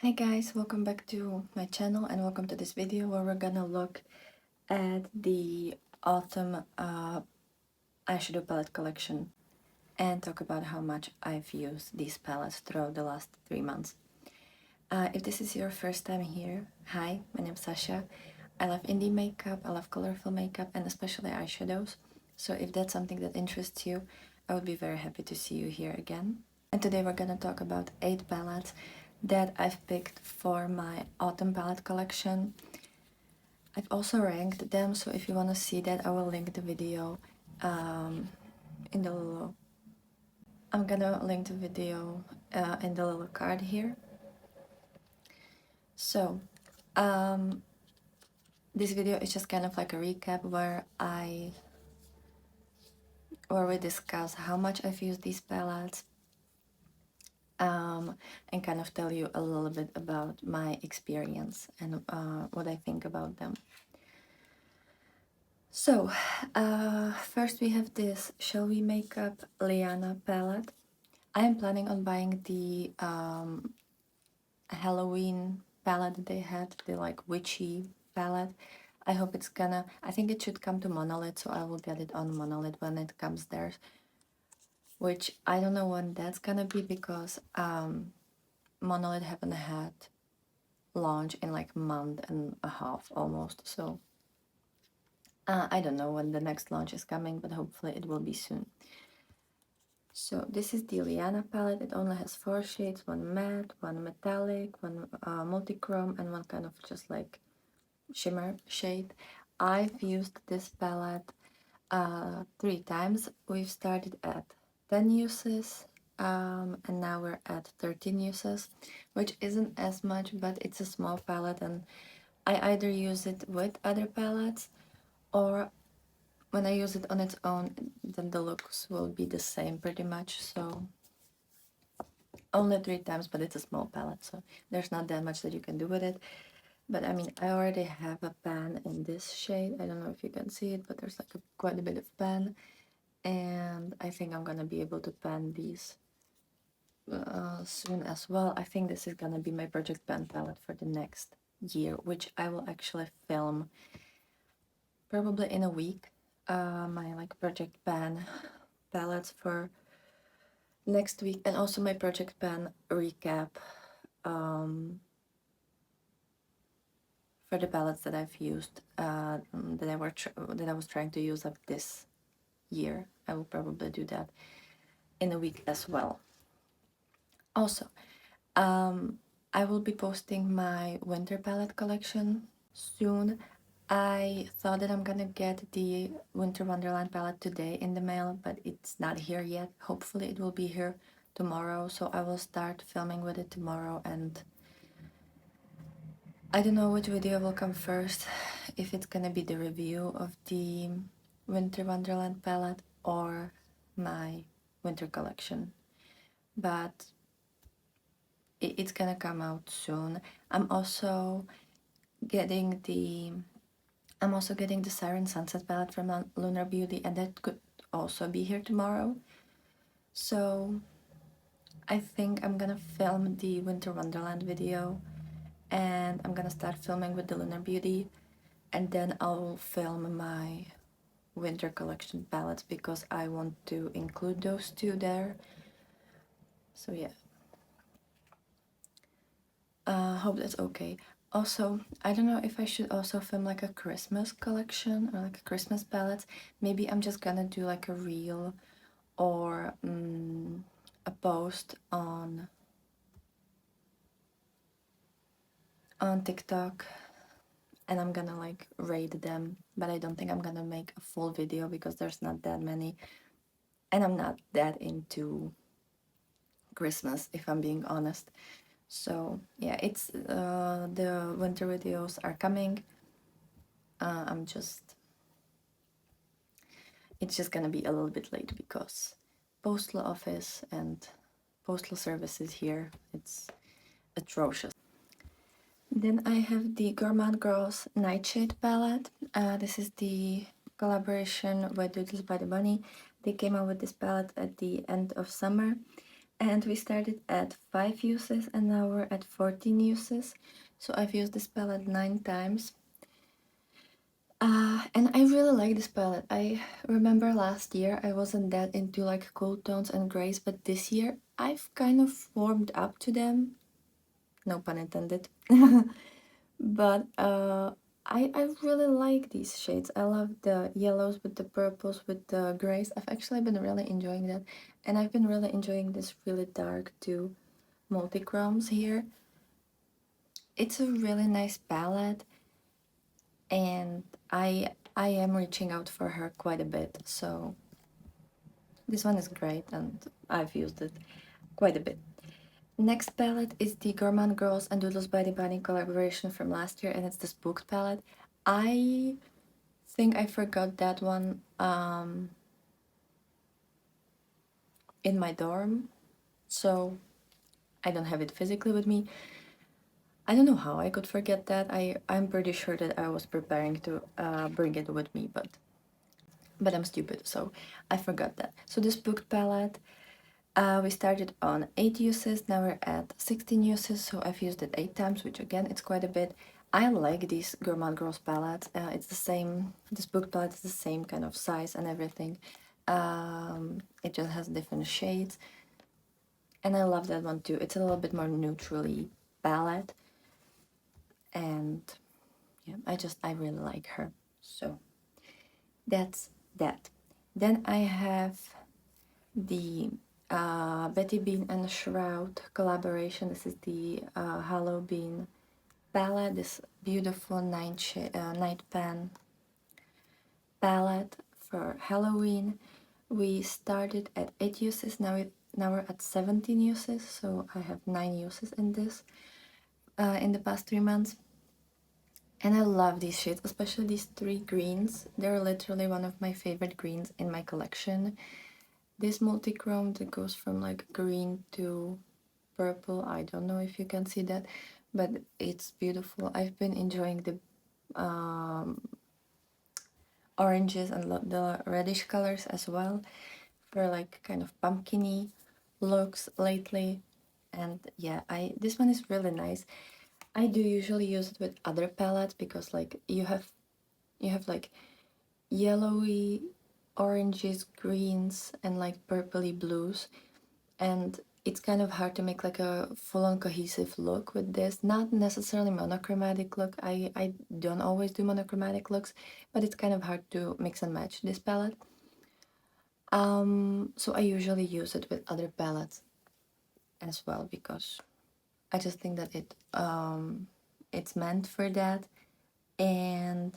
Hi guys, welcome back to my channel and welcome to this video where we're gonna look at the autumn eyeshadow palette collection and talk about how much I've used these palettes throughout the last 3 months. If this is your first time here, hi, my name is Sasha. I love indie makeup, I love colorful makeup and especially eyeshadows. So if that's something that interests you, I would be very happy to see you here again. And today we're gonna talk about 8 palettes that I've picked for my autumn palette collection. I've also ranked them, so if you want to see that, I will link the video in the little... I'm gonna link the video in the little card here. So, this video is just kind of like a recap where we discuss how much I've used these palettes, and kind of tell you a little bit about my experience and what I think about them. So, first we have this Shwe Makeup Liana palette. I am planning on buying the Halloween palette that they had, the like witchy palette. I hope it's gonna... I think it should come to Monolith, so I will get it on Monolith when it comes there. Which I don't know when that's gonna be because Monolith haven't had launch in like a month and a half almost, so I don't know when the next launch is coming, but hopefully it will be soon. So this is the Liana palette. It only has 4 shades, one matte, one metallic, one multi-chrome, and one kind of just like shimmer shade. I've used this palette 3 times. We've started at 10 uses, and now we're at 13 uses, which isn't as much, but it's a small palette, and I either use it with other palettes, or when I use it on its own, then the looks will be the same pretty much. So only 3 times, but it's a small palette, so there's not that much that you can do with it. But I mean, I already have a pan in this shade. I don't know if you can see it, but there's like quite a bit of pan, and I think I'm gonna be able to pan these soon as well. I think this is gonna be my project pan palette for the next year, which I will actually film probably in a week. My like project pan palettes for next week, and also my project pan recap for the palettes that I've used, that I was trying to use up this year. I will probably do that in a week as well. Also, I will be posting my winter palette collection soon. I thought that I'm gonna get the Winter Wonderland palette today in the mail, but it's not here yet. Hopefully it will be here tomorrow, so I will start filming with it tomorrow, and I don't know which video will come first, if it's gonna be the review of the Winter Wonderland palette or my winter collection, but it's gonna come out soon. I'm also getting the Siren Sunset palette from Lunar Beauty, and that could also be here tomorrow. So I think I'm gonna film the Winter Wonderland video, and I'm gonna start filming with the Lunar Beauty, and then I'll film my winter collection palettes because I want to include those 2 there. So yeah, hope that's okay. Also, I don't know if I should also film like a Christmas collection or like a Christmas palette. Maybe I'm just gonna do like a reel or a post on TikTok, and I'm gonna like rate them, but I don't think I'm gonna make a full video because there's not that many, and I'm not that into Christmas, if I'm being honest. So yeah, it's the winter videos are coming. It's just gonna be a little bit late because postal office and postal services here, it's atrocious. Then I have the Gourmand Girls Nightshade palette. This is the collaboration with Doodles by the Bunny. They came out with this palette at the end of summer, And we started at 5 uses and now we're at 14 uses. So I've used this palette 9 times. And I really like this palette. I remember last year I wasn't that into like cool tones and grays, but this year I've kind of warmed up to them. No pun intended. But I really like these shades. I love the yellows with the purples with the grays. I've actually been really enjoying that. And I've been really enjoying this really dark two multi-chromes here. It's a really nice palette, and I am reaching out for her quite a bit, so this one is great and I've used it quite a bit. Next palette is the Gourmand Girls and Doodles by the Bunny collaboration from last year, and it's this booked palette. I think I forgot that one in my dorm, so I don't have it physically with me. I don't know how I could forget that. I'm pretty sure that I was preparing to bring it with me, but I'm stupid, so I forgot that. So this booked palette, we started on 8 uses, now we're at 16 uses, so I've used it 8 times, which again, it's quite a bit. I like these Gourmand Girls palettes. It's the same, this book palette is the same kind of size and everything. It just has different shades. And I love that one too. It's a little bit more neutrally palette. And yeah, I really like her. So that's that. Then I have the Betty Bean and Shroud collaboration. This is the Hollow Bean palette, this beautiful night pan palette for Halloween. We started at 8 uses, now we're at 17 uses, so I have 9 uses in this in the past 3 months. And I love these shades, especially these 3 greens. They're literally one of my favorite greens in my collection. This multi-chrome that goes from like green to purple, I don't know if you can see that, but it's beautiful. I've been enjoying the oranges and the reddish colors as well for like kind of pumpkiny looks lately. And yeah, this one is really nice. I do usually use it with other palettes because like you have like yellowy oranges, greens, and like purpley blues, and it's kind of hard to make like a full-on cohesive look with this. Not necessarily monochromatic look. I don't always do monochromatic looks, but it's kind of hard to mix and match this palette. So I usually use it with other palettes as well because I just think that it's meant for that. And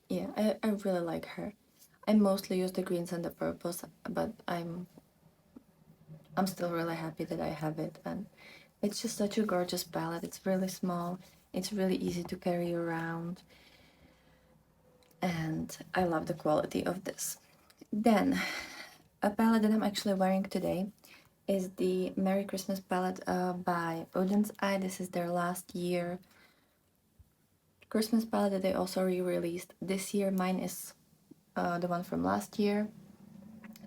yeah, I really like her. I mostly use the greens and the purples, but I'm still really happy that I have it, and it's just such a gorgeous palette. It's really small, it's really easy to carry around, and I love the quality of this. Then, a palette that I'm actually wearing today is the Merry Christmas palette by Odin's Eye. This is their last year Christmas palette that they also re-released this year. Mine is the one from last year.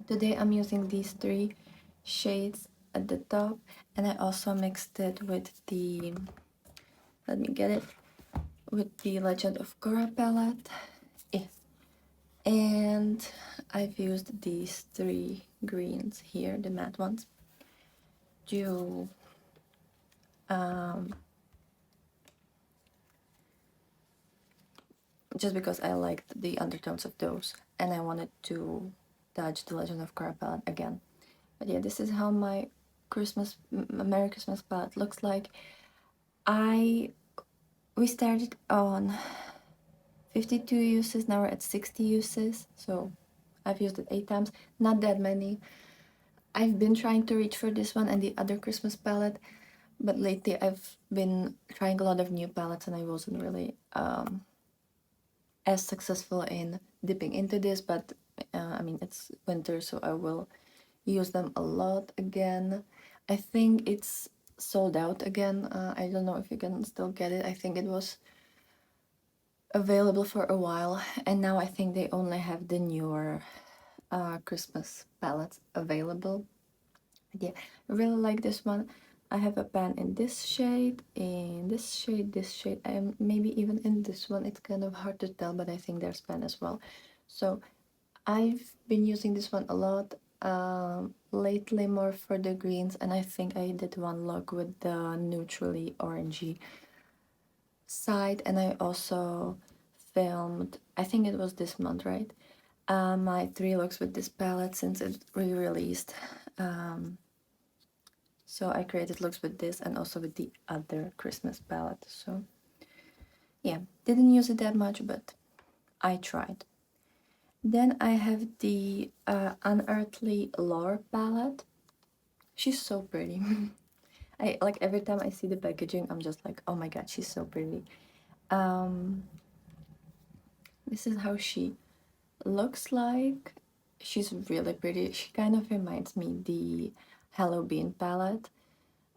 Today I'm using these 3 shades at the top, and I also mixed it with the, let me get it, with the Legend of Korra palette. And I've used these 3 greens here, the matte ones, to just because I liked the undertones of those and I wanted to touch the Legend of Korra palette again. But yeah, this is how my Merry Christmas palette looks like. We started on 52 uses, now we're at 60 uses, so I've used it 8 times, not that many. I've been trying to reach for this one and the other Christmas palette, but lately I've been trying a lot of new palettes and I wasn't really as successful in dipping into this, but I mean, it's winter, so I will use them a lot again. I think it's sold out again. I don't know if you can still get it. I think it was available for a while, and now I think they only have the newer Christmas palettes available. Yeah, I really like this one. I have a pen in this shade, this shade, and maybe even in this one. It's kind of hard to tell, but I think there's pen as well. So I've been using this one a lot lately, more for the greens, and I think I did one look with the neutrally orangey side, and I also filmed, I think it was this month, right? My 3 looks with this palette since it re-released. So I created looks with this and also with the other Christmas palette. So yeah, didn't use it that much, but I tried. Then I have the Unearthly Lore palette. She's so pretty. I like every time I see the packaging, I'm just like, oh my god, she's so pretty. This is how she looks like. She's really pretty. She kind of reminds me the Halloween palette,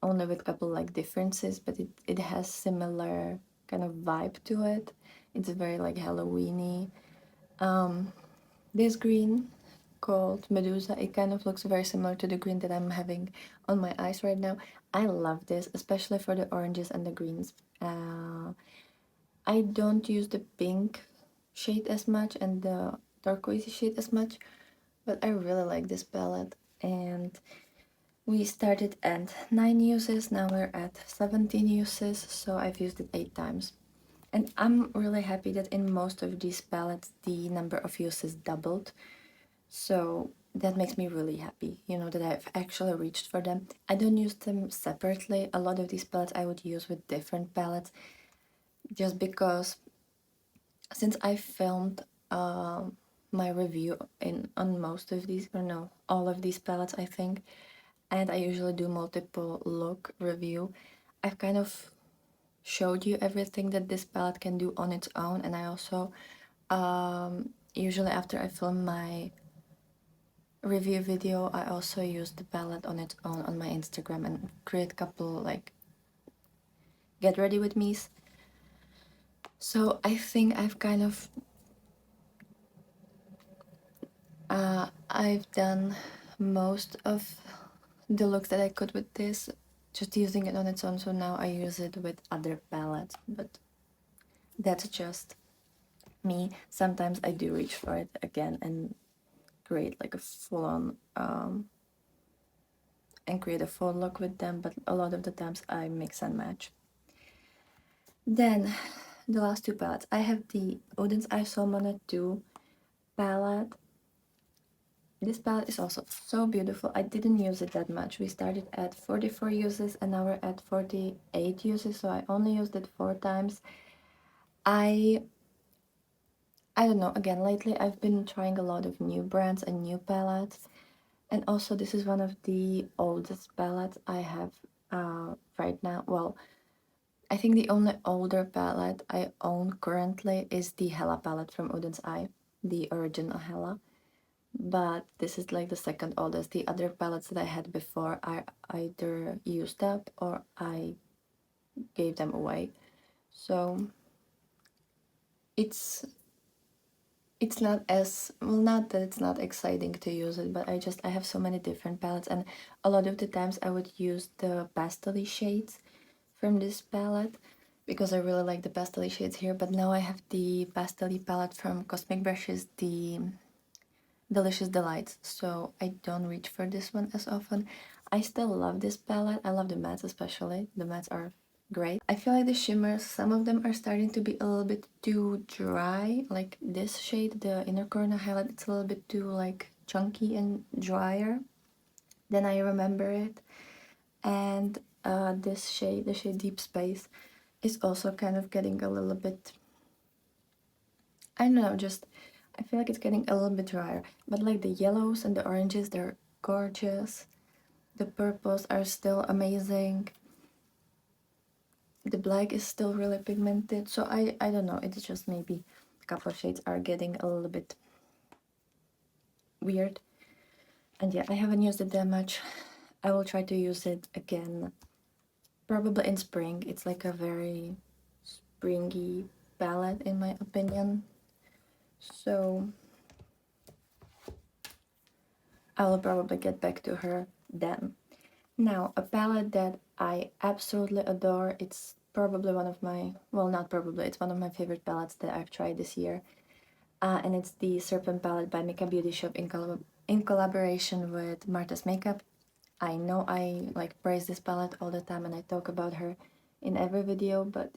only with a couple like differences, but it has similar kind of vibe to it. It's very like Halloweeny. This green called Medusa, it kind of looks very similar to the green that I'm having on my eyes right now. I love this, especially for the oranges and the greens. I don't use the pink shade as much and the turquoise shade as much, but I really like this palette. And we started at 9 uses, now we're at 17 uses, so I've used it 8 times. And I'm really happy that in most of these palettes the number of uses doubled. So that makes me really happy, you know, that I've actually reached for them. I don't use them separately. A lot of these palettes I would use with different palettes just because since I filmed my review on most of these, or no, all of these palettes I think, and I usually do multiple look review, I've kind of showed you everything that this palette can do on its own. And I also usually after I film my review video, I also use the palette on its own on my Instagram and create a couple like get ready with me's. So I think I've kind of I've done most of the looks that I could with this, just using it on its own. So now I use it with other palettes, but that's just me. Sometimes I do reach for it again and create like a full-on and create a full look with them, but a lot of the times I mix and match. Then the last 2 palettes, I have the Odin's Isomona 2 palette. This palette is also so beautiful. I didn't use it that much. We started at 44 uses and now we're at 48 uses, so I only used it 4 times. I don't know, again, lately I've been trying a lot of new brands and new palettes, and also this is one of the oldest palettes I have right now. Well, I think the only older palette I own currently is the Hela palette from Odin's Eye, the original Hela. But this is like the second oldest. The other palettes that I had before I either used up or I gave them away. So it's not as well, not that it's not exciting to use it, but I have so many different palettes, and a lot of the times I would use the pastel shades from this palette because I really like the pastel shades here. But now I have the pastel palette from Cosmic Brushes, the Delicious Delights, so I don't reach for this one as often. I still love this palette. I love the mattes especially. The mattes are great. I feel like the shimmers, some of them are starting to be a little bit too dry. Like this shade, the Inner Corner Highlight, it's a little bit too like chunky and drier than I remember it. And this shade, the shade Deep Space, is also kind of getting a little bit, I don't know, just I feel like it's getting a little bit drier. But like the yellows and the oranges, they're gorgeous. The purples are still amazing. The black is still really pigmented. So I don't know, it's just maybe a couple of shades are getting a little bit weird. And yeah, I haven't used it that much. I will try to use it again probably in spring. It's like a very springy palette in my opinion. So I will probably get back to her then. Now, a palette that I absolutely adore, it's probably one of my, well, not probably, it's one of my favorite palettes that I've tried this year. And it's the Serpent palette by Makeup Beauty Shop in collaboration with Martha's Makeup. I know I like praise this palette all the time and I talk about her in every video, but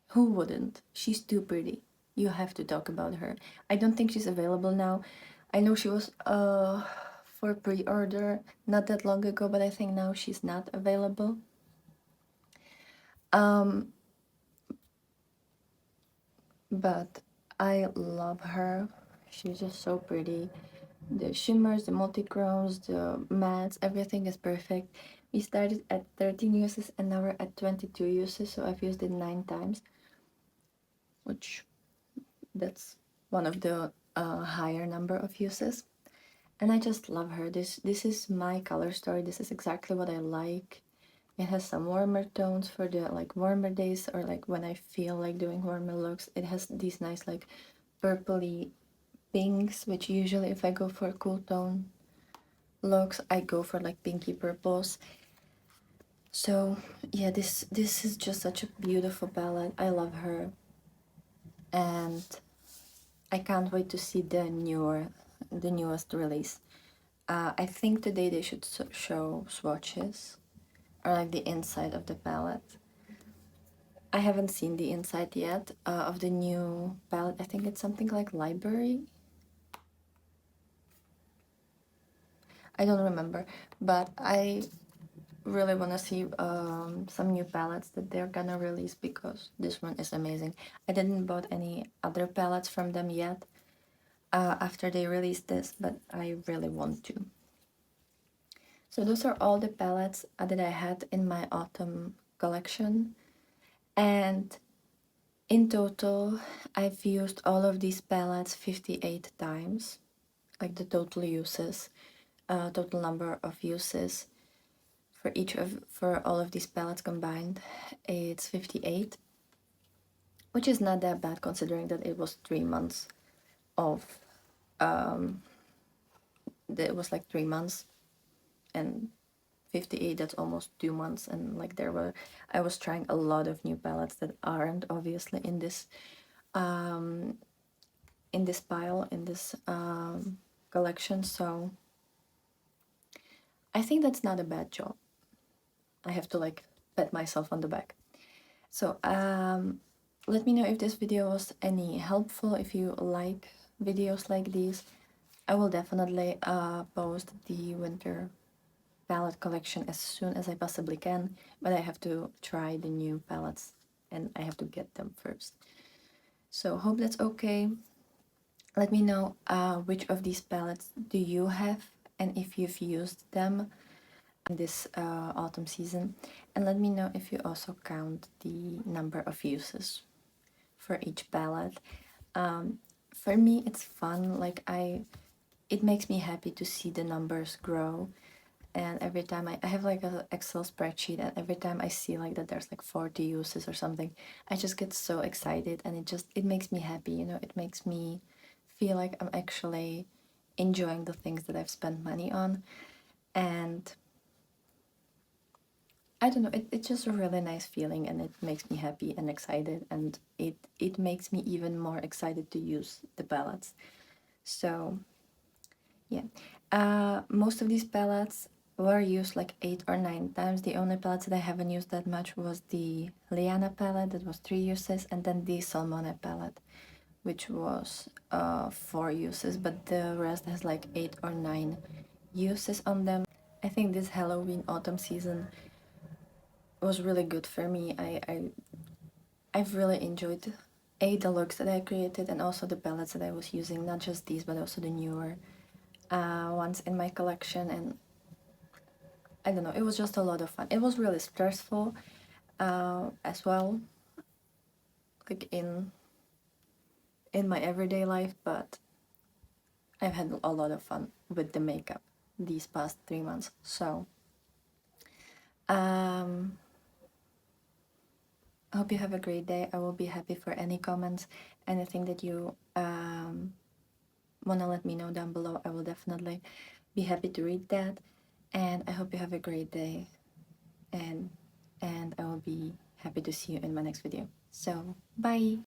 who wouldn't? She's too pretty. You have to talk about her. I don't think she's available now. I know she was for pre-order not that long ago, but I think now she's not available. But I love her. She's just so pretty. The shimmers, the multichromes, the mattes, everything is perfect. We started at 13 uses and now we're at 22 uses, so I've used it 9 times, which that's one of the higher number of uses. And I just love her. This is my color story. This is exactly what I like. It has some warmer tones for the like warmer days, or like when I feel like doing warmer looks. It has these nice like purpley pinks, which usually if I go for cool tone looks, I go for like pinky purples. So yeah, this is just such a beautiful palette. I love her, and I can't wait to see the newest release. I think today they should show swatches, or like the inside of the palette. I haven't seen the inside yet of the new palette. I think it's something like library. I don't remember, but I really want to see some new palettes that they're gonna release, because this one is amazing. I didn't bought any other palettes from them yet after they released this, but I really want to. So those are all the palettes that I had in my autumn collection, and in total I've used all of these palettes 58 times, like the total uses, total number of uses for all of these palettes combined. It's 58, which is not that bad considering that it was 3 months of it was like 3 months, and 58, that's almost 2 months. And like I was trying a lot of new palettes that aren't obviously in this pile, in this collection, so I think that's not a bad job. I have to like pat myself on the back. So let me know if this video was any helpful. If you like videos like these, I will definitely post the winter palette collection as soon as I possibly can, but I have to try the new palettes and I have to get them first. So hope that's okay. Let me know which of these palettes do you have, and if you've used them in this autumn season, and let me know if you also count the number of uses for each palette. For me it's fun, like it makes me happy to see the numbers grow, and every time I have like an Excel spreadsheet, and every time I see like that there's like 40 uses or something, I just get so excited, and it makes me happy, you know. It makes me feel like I'm actually enjoying the things that I've spent money on, and I don't know, it's just a really nice feeling, and it makes me happy and excited, and it makes me even more excited to use the palettes. So yeah, most of these palettes were used like 8 or 9 times. The only palettes that I haven't used that much was the Liana palette, that was 3 uses, and then the Salmone palette, which was 4 uses, but the rest has like 8 or 9 uses on them. I think this Halloween autumn season was really good for me. I've really enjoyed the looks that I created, and also the palettes that I was using, not just these but also the newer ones in my collection. And I don't know, it was just a lot of fun. It was really stressful as well, like in my everyday life, but I've had a lot of fun with the makeup these past 3 months. So I hope you have a great day. I will be happy for any comments, anything that you wanna let me know down below. I will definitely be happy to read that. And I hope you have a great day, and I will be happy to see you in my next video. So bye.